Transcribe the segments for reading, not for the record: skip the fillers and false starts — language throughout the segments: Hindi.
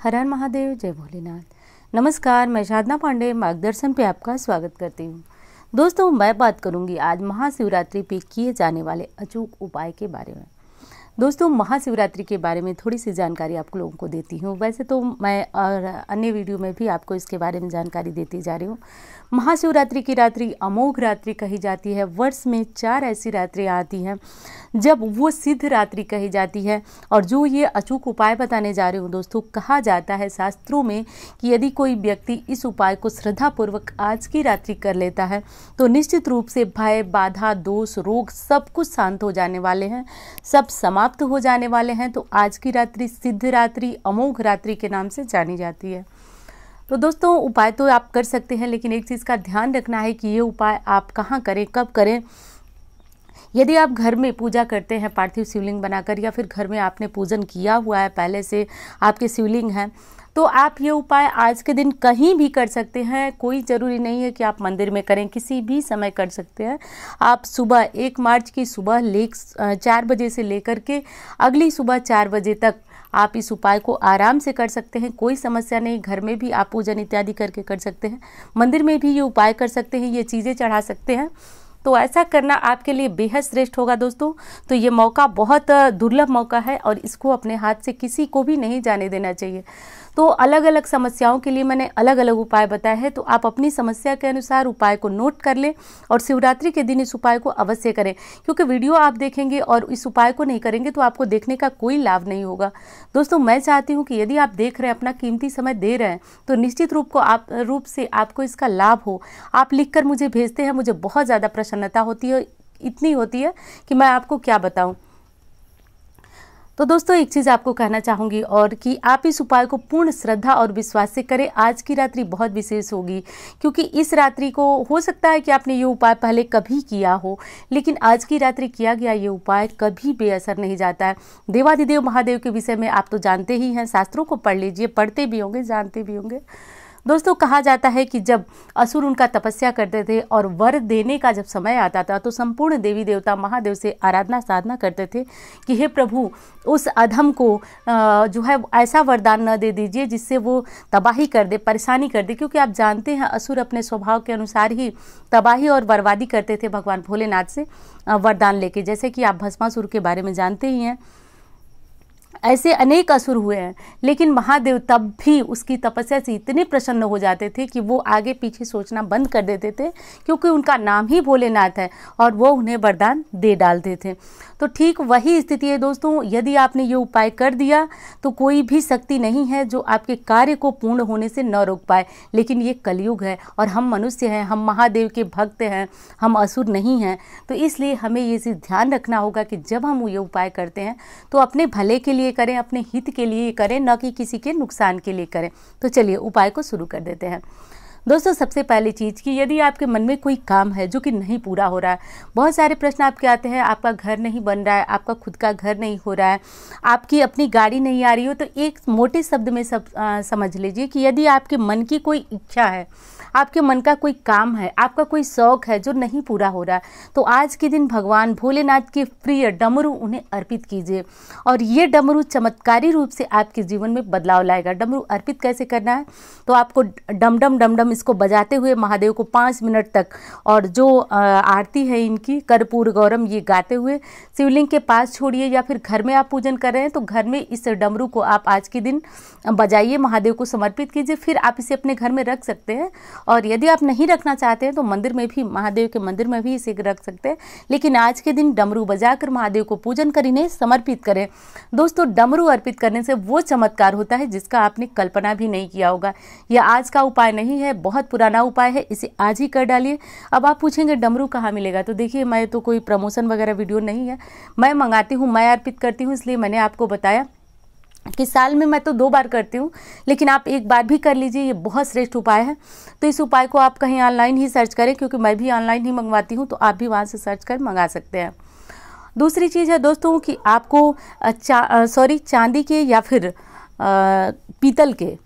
हर हर महादेव, जय भोलेनाथ। नमस्कार, मैं साधना पांडे मार्गदर्शन पे आपका स्वागत करती हूँ। दोस्तों, मैं बात करूँगी आज महाशिवरात्रि पे किए जाने वाले अचूक उपाय के बारे में। दोस्तों, महाशिवरात्रि के बारे में थोड़ी सी जानकारी आप लोगों को देती हूँ। वैसे तो मैं और अन्य वीडियो में भी आपको इसके बारे में जानकारी देती जा रही हूँ। महाशिवरात्रि की रात्रि अमोघ रात्रि कही जाती है। वर्ष में 4 ऐसी रात्रियाँ आती हैं जब वो सिद्ध रात्रि कही जाती है। और जो ये अचूक उपाय बताने जा रही हूँ दोस्तों, कहा जाता है शास्त्रों में कि यदि कोई व्यक्ति इस उपाय को श्रद्धापूर्वक आज की रात्रि कर लेता है तो निश्चित रूप से भय, बाधा, दोष, रोग सब कुछ शांत हो जाने वाले हैं, सब समाप्त हो जाने वाले हैं। तो आज की रात्रि सिद्ध रात्रि, अमोघ रात्रि के नाम से जानी जाती है। तो दोस्तों, उपाय तो आप कर सकते हैं, लेकिन एक चीज़ का ध्यान रखना है कि ये उपाय आप कहाँ करें, कब करें। यदि आप घर में पूजा करते हैं पार्थिव शिवलिंग बनाकर, या फिर घर में आपने पूजन किया हुआ है, पहले से आपके शिवलिंग हैं, तो आप ये उपाय आज के दिन कहीं भी कर सकते हैं। कोई ज़रूरी नहीं है कि आप मंदिर में करें, किसी भी समय कर सकते हैं। आप सुबह 1 मार्च की सुबह 4 बजे से लेकर के अगली सुबह 4 बजे तक आप इस उपाय को आराम से कर सकते हैं। कोई समस्या नहीं। घर में भी आप पूजन इत्यादि करके कर सकते हैं, मंदिर में भी ये उपाय कर सकते हैं, ये चीज़ें चढ़ा सकते हैं। तो ऐसा करना आपके लिए बेहद श्रेष्ठ होगा दोस्तों। तो ये मौका बहुत दुर्लभ मौका है और इसको अपने हाथ से किसी को भी नहीं जाने देना चाहिए। तो अलग अलग समस्याओं के लिए मैंने अलग अलग उपाय बताए हैं, तो आप अपनी समस्या के अनुसार उपाय को नोट कर लें और शिवरात्रि के दिन इस उपाय को अवश्य करें। क्योंकि वीडियो आप देखेंगे और इस उपाय को नहीं करेंगे तो आपको देखने का कोई लाभ नहीं होगा। दोस्तों, मैं चाहती हूँ कि यदि आप देख रहे हैं, अपना कीमती समय दे रहे हैं, तो निश्चित रूप से आपको इसका लाभ हो। आप लिख कर मुझे भेजते हैं, मुझे बहुत ज़्यादा प्रसन्नता होती है, इतनी होती है कि मैं आपको क्या बताऊँ। तो दोस्तों, एक चीज़ आपको कहना चाहूँगी और कि आप इस उपाय को पूर्ण श्रद्धा और विश्वास से करें। आज की रात्रि बहुत विशेष होगी, क्योंकि इस रात्रि को हो सकता है कि आपने ये उपाय पहले कभी किया हो, लेकिन आज की रात्रि किया गया ये उपाय कभी बेअसर नहीं जाता है। देवाधिदेव महादेव के विषय में आप तो जानते ही हैं, शास्त्रों को पढ़ लीजिए, पढ़ते भी होंगे, जानते भी होंगे। दोस्तों, कहा जाता है कि जब असुर उनका तपस्या करते थे और वर देने का जब समय आता था तो संपूर्ण देवी देवता महादेव से आराधना साधना करते थे कि हे प्रभु, उस अधम को जो है ऐसा वरदान न दे दीजिए जिससे वो तबाही कर दे, परेशानी कर दे। क्योंकि आप जानते हैं असुर अपने स्वभाव के अनुसार ही तबाही और बर्बादी करते थे भगवान भोलेनाथ से वरदान लेके। जैसे कि आप भस्मासुर के बारे में जानते ही हैं। ऐसे अनेक असुर हुए हैं, लेकिन महादेव तब भी उसकी तपस्या से इतने प्रसन्न हो जाते थे कि वो आगे पीछे सोचना बंद कर देते थे, क्योंकि उनका नाम ही भोलेनाथ है और वो उन्हें वरदान दे डालते थे। तो ठीक वही स्थिति है दोस्तों। यदि आपने ये उपाय कर दिया तो कोई भी शक्ति नहीं है जो आपके कार्य को पूर्ण होने से न रोक पाए। लेकिन ये कलयुग है और हम मनुष्य हैं, हम महादेव के भक्त हैं, हम असुर नहीं हैं। तो इसलिए हमें ये चीज़ ध्यान रखना होगा कि जब हम ये उपाय करते हैं तो अपने भले के लिए करें, अपने हित के लिए करें, न कि किसी के नुकसान के लिए करें। तो चलिए उपाय को शुरू कर देते हैं। दोस्तों, सबसे पहली चीज़ कि यदि आपके मन में कोई काम है जो कि नहीं पूरा हो रहा है, बहुत सारे प्रश्न आपके आते हैं, आपका घर नहीं बन रहा है, आपका खुद का घर नहीं हो रहा है, आपकी अपनी गाड़ी नहीं आ रही हो, तो एक मोटे शब्द में समझ लीजिए कि यदि आपके मन की कोई इच्छा है, आपके मन का कोई काम है, आपका कोई शौक है जो नहीं पूरा हो रहा है, तो आज के दिन भगवान भोलेनाथ के प्रिय डमरू उन्हें अर्पित कीजिए और ये डमरू चमत्कारी रूप से आपके जीवन में बदलाव लाएगा। डमरू अर्पित कैसे करना है? तो आपको डम डम डम डम इसको बजाते हुए महादेव को 5 मिनट तक, और जो आरती है इनकी कर्पूर गौरम, ये गाते हुए शिवलिंग के पास छोड़िए। या फिर घर में आप पूजन कर रहे हैं तो घर में इस डमरू को आप आज के दिन बजाइए, महादेव को समर्पित कीजिए। फिर आप इसे अपने घर में रख सकते हैं, और यदि आप नहीं रखना चाहते हैं तो मंदिर में भी, महादेव के मंदिर में भी इसे रख सकते हैं। लेकिन आज के दिन डमरू बजाकर महादेव को पूजन कर इन्हें समर्पित करें। दोस्तों, डमरू अर्पित करने से वो चमत्कार होता है जिसका आपने कल्पना भी नहीं किया होगा। यह आज का उपाय नहीं है, बहुत पुराना उपाय है, इसे आज ही कर डालिए। अब आप पूछेंगे डमरू कहाँ मिलेगा? तो देखिए, मैं तो कोई प्रमोशन वगैरह वीडियो नहीं है, मैं मंगाती हूँ, मैं अर्पित करती हूँ, इसलिए मैंने आपको बताया कि साल में मैं तो 2 बार करती हूँ, लेकिन आप एक बार भी कर लीजिए, ये बहुत श्रेष्ठ उपाय है। तो इस उपाय को आप कहीं ऑनलाइन ही सर्च करें, क्योंकि मैं भी ऑनलाइन ही मंगवाती हूँ, तो आप भी वहाँ से सर्च कर मंगा सकते हैं। दूसरी चीज़ है दोस्तों कि आपको चांदी के या फिर पीतल के,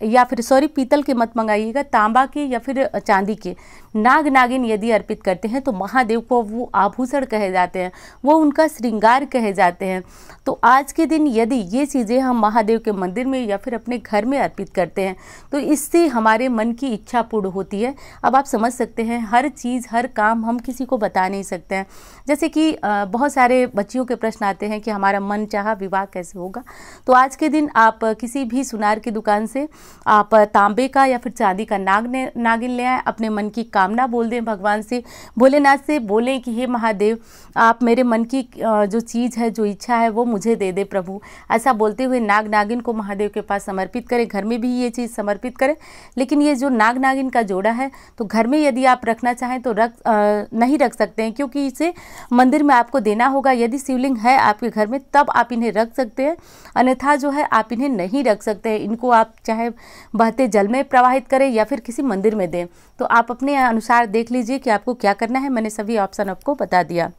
पीतल के मत मंगाइएगा, तांबा के या फिर चांदी के, नाग नागिन यदि अर्पित करते हैं तो महादेव को वो आभूषण कहे जाते हैं, वो उनका श्रृंगार कहे जाते हैं। तो आज के दिन यदि ये चीज़ें हम महादेव के मंदिर में या फिर अपने घर में अर्पित करते हैं तो इससे हमारे मन की इच्छा पूर्ण होती है। अब आप समझ सकते हैं, हर चीज़ हर काम हम किसी को बता नहीं सकते हैं। जैसे कि बहुत सारे बच्चियों के प्रश्न आते हैं कि हमारा मन चाहा विवाह कैसे होगा। तो आज के दिन आप किसी भी सुनार की दुकान से आप तांबे का या फिर चांदी का नागिन ले आए, अपने मन की कामना बोल दें, भगवान से भोलेनाथ से बोलें कि हे महादेव, आप मेरे मन की जो चीज़ है, जो इच्छा है वो मुझे दे दे प्रभु। ऐसा बोलते हुए नाग नागिन को महादेव के पास समर्पित करें। घर में भी ये चीज़ समर्पित करें, लेकिन ये जो नाग नागिन का जोड़ा है तो घर में यदि आप रखना चाहें तो नहीं रख सकते हैं, क्योंकि इसे मंदिर में आपको देना होगा। यदि शिवलिंग है आपके घर में तब आप इन्हें रख सकते हैं, अन्यथा जो है आप इन्हें नहीं रख सकते हैं। इनको आप चाहे बहते जल में प्रवाहित करें या फिर किसी मंदिर में दें। तो आप अपने अनुसार देख लीजिए कि आपको क्या करना है। मैंने सभी ऑप्शन आपको बता दिया।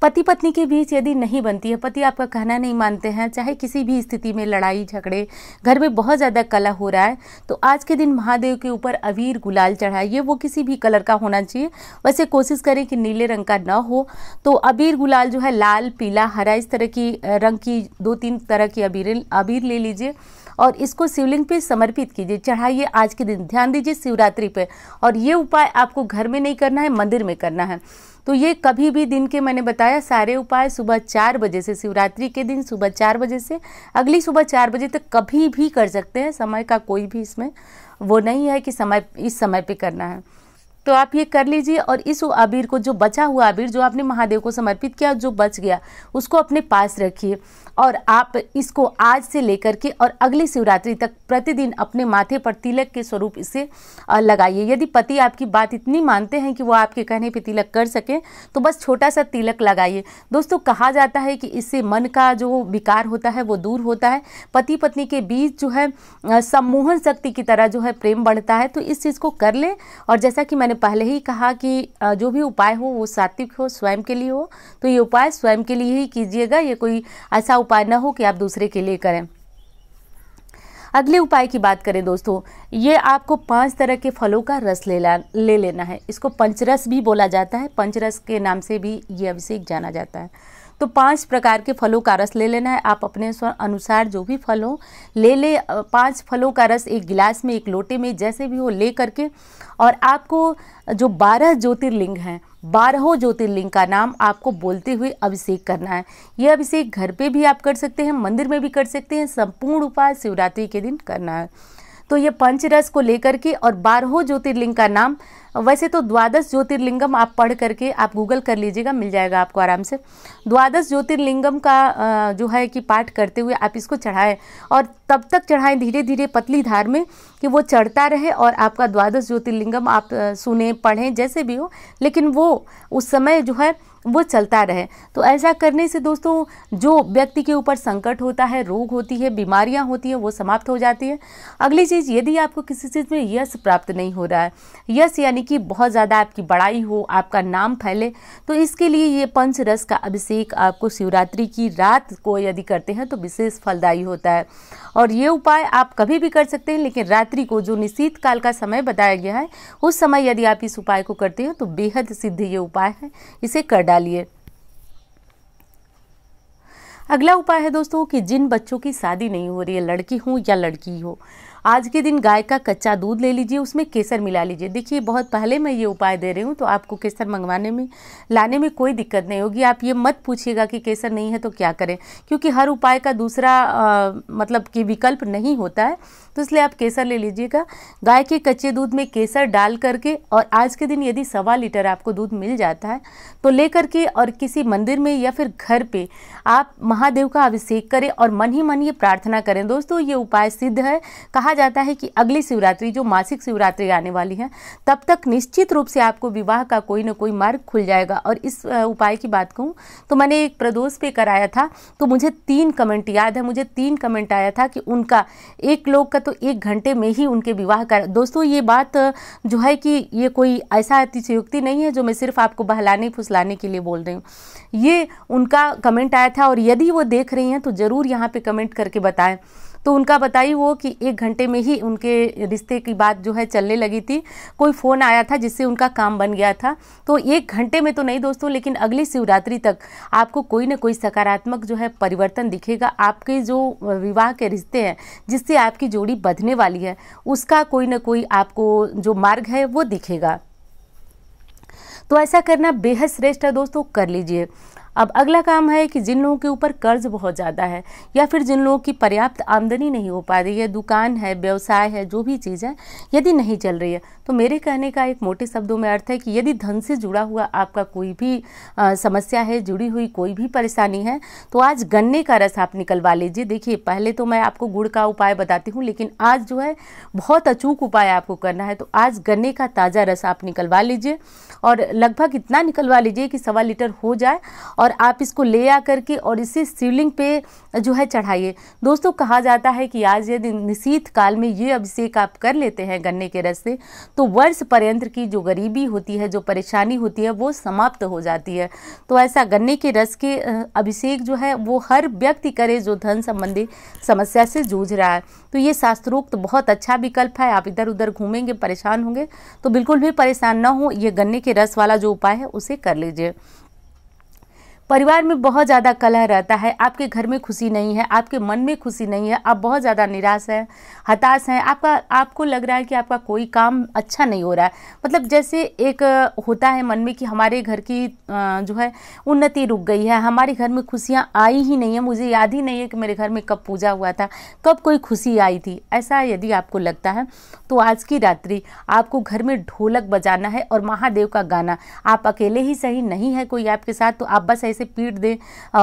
पति पत्नी के बीच यदि नहीं बनती है, पति आपका कहना नहीं मानते हैं, चाहे किसी भी स्थिति में लड़ाई झगड़े, घर में बहुत ज़्यादा कलह हो रहा है, तो आज के दिन महादेव के ऊपर अबीर गुलाल चढ़ाइए। वो किसी भी कलर का होना चाहिए, वैसे कोशिश करें कि नीले रंग का ना हो। तो अबीर गुलाल जो है लाल, पीला, हरा, इस तरह की रंग की 2-3 तरह की अबीर ले लीजिए और इसको शिवलिंग पे समर्पित कीजिए, चढ़ाइए आज के दिन। ध्यान दीजिए शिवरात्रि पे, और ये उपाय आपको घर में नहीं करना है, मंदिर में करना है। तो ये कभी भी दिन के, मैंने बताया सारे उपाय सुबह 4 बजे से, शिवरात्रि के दिन सुबह 4 बजे से अगली सुबह 4 बजे तक कभी भी कर सकते हैं। समय का कोई भी इसमें वो नहीं है कि इस समय पे करना है। तो आप ये कर लीजिए और इस अबीर को, जो बचा हुआ अबीर जो आपने महादेव को समर्पित किया, जो बच गया उसको अपने पास रखिए और आप इसको आज से लेकर के और अगली शिवरात्रि तक प्रतिदिन अपने माथे पर तिलक के स्वरूप इसे लगाइए। यदि पति आपकी बात इतनी मानते हैं कि वो आपके कहने पे तिलक कर सके तो बस छोटा सा तिलक लगाइए। दोस्तों, कहा जाता है कि इससे मन का जो विकार होता है वो दूर होता है, पति पत्नी के बीच जो है सम्मोहन शक्ति की तरह जो है प्रेम बढ़ता है। तो इस चीज़ को कर ले। और जैसा कि मैंने पहले ही कहा कि जो भी उपाय हो वो सात्विक हो, स्वयं के लिए हो, तो ये उपाय स्वयं के लिए ही कीजिएगा। ये कोई ऐसा उपाय ना हो कि आप दूसरे के लिए करें। अगले उपाय की बात करें दोस्तों, ये आपको 5 तरह के फलों का रस ले लेना है। इसको पंचरस भी बोला जाता है, पंचरस के नाम से भी ये अभिषेक जाना जाता है। तो 5 प्रकार के फलों का रस ले लेना है। आप अपने अनुसार जो भी फल हो ले 5 फलों का रस एक गिलास में, एक लोटे में, जैसे भी हो ले करके, और आपको जो 12 ज्योतिर्लिंग हैं, 12 ज्योतिर्लिंग का नाम आपको बोलते हुए अभिषेक करना है। यह अभिषेक घर पे भी आप कर सकते हैं, मंदिर में भी कर सकते हैं। संपूर्ण उपाय शिवरात्रि के दिन करना है। तो ये पंचरस को लेकर के और 12 ज्योतिर्लिंग का नाम, वैसे तो 12 ज्योतिर्लिंगम आप पढ़ करके आप गूगल कर लीजिएगा, मिल जाएगा आपको आराम से। 12 ज्योतिर्लिंगम का जो है कि पाठ करते हुए आप इसको चढ़ाएं और तब तक चढ़ाएं धीरे धीरे पतली धार में कि वो चढ़ता रहे और आपका 12 ज्योतिर्लिंगम आप सुने, पढ़ें, जैसे भी हो, लेकिन वो उस समय जो है वो चलता रहे। तो ऐसा करने से दोस्तों जो व्यक्ति के ऊपर संकट होता है, रोग होती है, बीमारियां होती हैं, वो समाप्त हो जाती है। अगली चीज़, यदि आपको किसी चीज़ में यश प्राप्त नहीं हो रहा है, यश यानी कि बहुत ज़्यादा आपकी बड़ाई हो, आपका नाम फैले, तो इसके लिए ये पंचरस का अभिषेक आपको शिवरात्रि की रात को यदि करते हैं तो विशेष फलदायी होता है। और ये उपाय आप कभी भी कर सकते हैं, लेकिन रात्रि को जो निशीत काल का समय बताया गया है उस समय यदि आप इस उपाय को करते हैं तो बेहद सिद्ध ये उपाय है, इसे कर डालिए। अगला उपाय है दोस्तों कि जिन बच्चों की शादी नहीं हो रही है, लड़की हो या लड़की हो, आज के दिन गाय का कच्चा दूध ले लीजिए, उसमें केसर मिला लीजिए। देखिए, बहुत पहले मैं ये उपाय दे रही हूँ तो आपको केसर मंगवाने में, लाने में कोई दिक्कत नहीं होगी। आप ये मत पूछिएगा कि केसर नहीं है तो क्या करें, क्योंकि हर उपाय का दूसरा मतलब कि विकल्प नहीं होता है, तो इसलिए आप केसर ले लीजिएगा। गाय के कच्चे दूध में केसर डाल करके, और आज के दिन यदि 1.25 लीटर आपको दूध मिल जाता है तो ले करके और किसी मंदिर में या फिर घर पे आप महादेव का अभिषेक करें और मन ही मन ये प्रार्थना करें। दोस्तों, ये उपाय सिद्ध है। कहा जाता है कि अगली शिवरात्रि, जो मासिक शिवरात्रि आने वाली है, तब तक निश्चित रूप से आपको विवाह का कोई ना कोई मार्ग खुल जाएगा। और इस उपाय की बात कहूँ तो मैंने एक प्रदोष पे कराया था, तो मुझे 3 कमेंट याद है, मुझे 3 कमेंट आया था कि उनका एक लोग का तो 1 घंटे में ही उनके विवाह का। दोस्तों, ये बात जो है कि ये कोई ऐसा अतिशयोक्ति नहीं है जो मैं सिर्फ आपको बहलाने फुसलाने के लिए बोल रही हूँ। ये उनका कमेंट आया था और यदि वो देख रही हैं तो ज़रूर यहाँ पे कमेंट करके बताएं। तो उनका बताइए वो कि 1 घंटे में ही उनके रिश्ते की बात जो है चलने लगी थी। कोई फ़ोन आया था जिससे उनका काम बन गया था। तो 1 घंटे में तो नहीं दोस्तों, लेकिन अगली शिवरात्रि तक आपको कोई ना कोई सकारात्मक जो है परिवर्तन दिखेगा। आपके जो विवाह के रिश्ते हैं जिससे आपकी जोड़ी बंधने वाली है, उसका कोई ना कोई आपको जो मार्ग है वो दिखेगा। तो ऐसा करना बेहद श्रेष्ठ है दोस्तों, कर लीजिए। अब अगला काम है कि जिन लोगों के ऊपर कर्ज बहुत ज़्यादा है या फिर जिन लोगों की पर्याप्त आमदनी नहीं हो पा रही है, दुकान है, व्यवसाय है, जो भी चीज़ है यदि नहीं चल रही है, तो मेरे कहने का एक मोटे शब्दों में अर्थ है कि यदि धन से जुड़ा हुआ आपका कोई भी समस्या है, जुड़ी हुई कोई भी परेशानी है, तो आज गन्ने का रस आप निकलवा लीजिए। देखिए, पहले तो मैं आपको गुड़ का उपाय बताती हूँ, लेकिन आज जो है बहुत अचूक उपाय आपको करना है। तो आज गन्ने का ताज़ा रस आप निकलवा लीजिए और लगभग इतना निकलवा लीजिए कि 1.25 लीटर हो जाए, और आप इसको ले आ करके और इसे शिवलिंग पे जो है चढ़ाइए। दोस्तों, कहा जाता है कि आज यदि निशीथ काल में ये अभिषेक आप कर लेते हैं गन्ने के रस से, तो वर्ष पर्यंत की जो गरीबी होती है, जो परेशानी होती है, वो समाप्त हो जाती है। तो ऐसा गन्ने के रस के अभिषेक जो है वो हर व्यक्ति करे जो धन संबंधी समस्या से जूझ रहा है। तो ये शास्त्रोक्त बहुत अच्छा विकल्प है। आप इधर उधर घूमेंगे, परेशान होंगे, तो बिल्कुल भी परेशान ना हो, ये गन्ने के रस वाला जो उपाय है उसे कर लीजिए। परिवार में बहुत ज़्यादा कलह रहता है, आपके घर में खुशी नहीं है, आपके मन में खुशी नहीं है, आप बहुत ज़्यादा निराश हैं, हताश हैं, आपको लग रहा है कि आपका कोई काम अच्छा नहीं हो रहा है। मतलब जैसे एक होता है मन में कि हमारे घर की जो है उन्नति रुक गई है, हमारे घर में खुशियाँ आई ही नहीं है, मुझे याद ही नहीं है कि मेरे घर में कब पूजा हुआ था, कब कोई खुशी आई थी। ऐसा यदि आपको लगता है तो आज की रात्रि आपको घर में ढोलक बजाना है और महादेव का गाना। आप अकेले ही सही, नहीं है कोई आपके साथ, तो आप बस ऐसे पीट दें।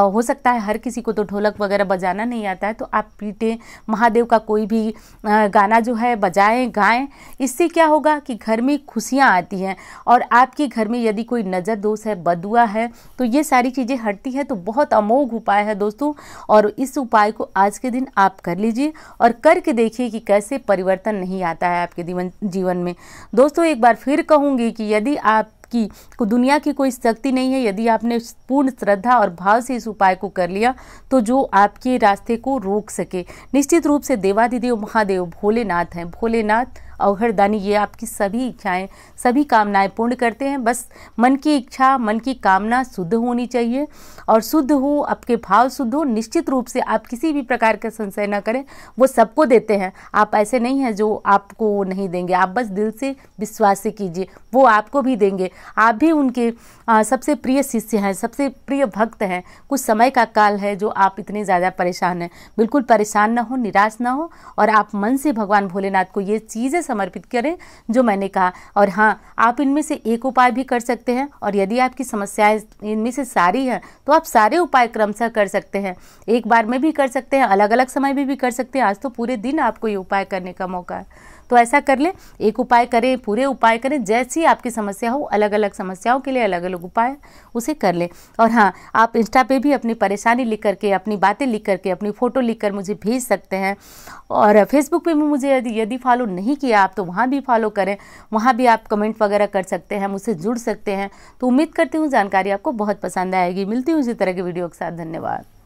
हो सकता है हर किसी को तो ढोलक वगैरह बजाना नहीं आता है, तो आप पीटें, महादेव का कोई भी गाना जो है बजाएं, गाएं। इससे क्या होगा कि घर में खुशियां आती हैं, और आपके घर में यदि कोई नज़र दोष है, बदुआ है, तो ये सारी चीज़ें हटती हैं। तो बहुत अमोघ उपाय है दोस्तों, और इस उपाय को आज के दिन आप कर लीजिए और करके देखिए कि कैसे परिवर्तन नहीं आता है आपके जीवन में। दोस्तों, एक बार फिर कहूँगी कि यदि आप को दुनिया की कोई शक्ति नहीं है, यदि आपने पूर्ण श्रद्धा और भाव से इस उपाय को कर लिया, तो जो आपके रास्ते को रोक सके, निश्चित रूप से देवाधिदेव महादेव भोलेनाथ हैं। भोलेनाथ अवघड़दानी, ये आपकी सभी इच्छाएं, सभी कामनाएं पूर्ण करते हैं। बस मन की इच्छा, मन की कामना शुद्ध होनी चाहिए, और शुद्ध हो, आपके भाव शुद्ध हो, निश्चित रूप से आप किसी भी प्रकार का संशय न करें, वो सबको देते हैं। आप ऐसे नहीं हैं जो आपको नहीं देंगे, आप बस दिल से विश्वास से कीजिए, वो आपको भी देंगे। आप भी उनके सबसे प्रिय शिष्य हैं, सबसे प्रिय भक्त हैं। कुछ समय का काल है जो आप इतने ज़्यादा परेशान हैं, बिल्कुल परेशान ना हो, निराश ना हो, और आप मन से भगवान भोलेनाथ को ये चीज़ें समर्पित करें जो मैंने कहा। और हाँ, आप इनमें से एक उपाय भी कर सकते हैं, और यदि आपकी समस्याएं इनमें से सारी हैं तो आप सारे उपाय क्रमशः कर सकते हैं। एक बार में भी कर सकते हैं, अलग अलग समय में भी कर सकते हैं। आज तो पूरे दिन आपको ये उपाय करने का मौका है, तो ऐसा कर ले, एक उपाय करें, पूरे उपाय करें। जैसी आपकी समस्या हो, अलग अलग समस्याओं के लिए अलग अलग उपाय उसे कर ले। और हाँ, आप इंस्टा पे भी अपनी परेशानी लिख करके, अपनी बातें लिख करके, अपनी फ़ोटो लिख कर मुझे भेज सकते हैं। और फेसबुक पे भी मुझे यदि फॉलो नहीं किया आप, तो वहाँ भी फॉलो करें, वहाँ भी आप कमेंट वगैरह कर सकते हैं, मुझसे जुड़ सकते हैं। तो उम्मीद करती हूँ जानकारी आपको बहुत पसंद आएगी। मिलती हूँ इसी तरह के वीडियो के साथ। धन्यवाद।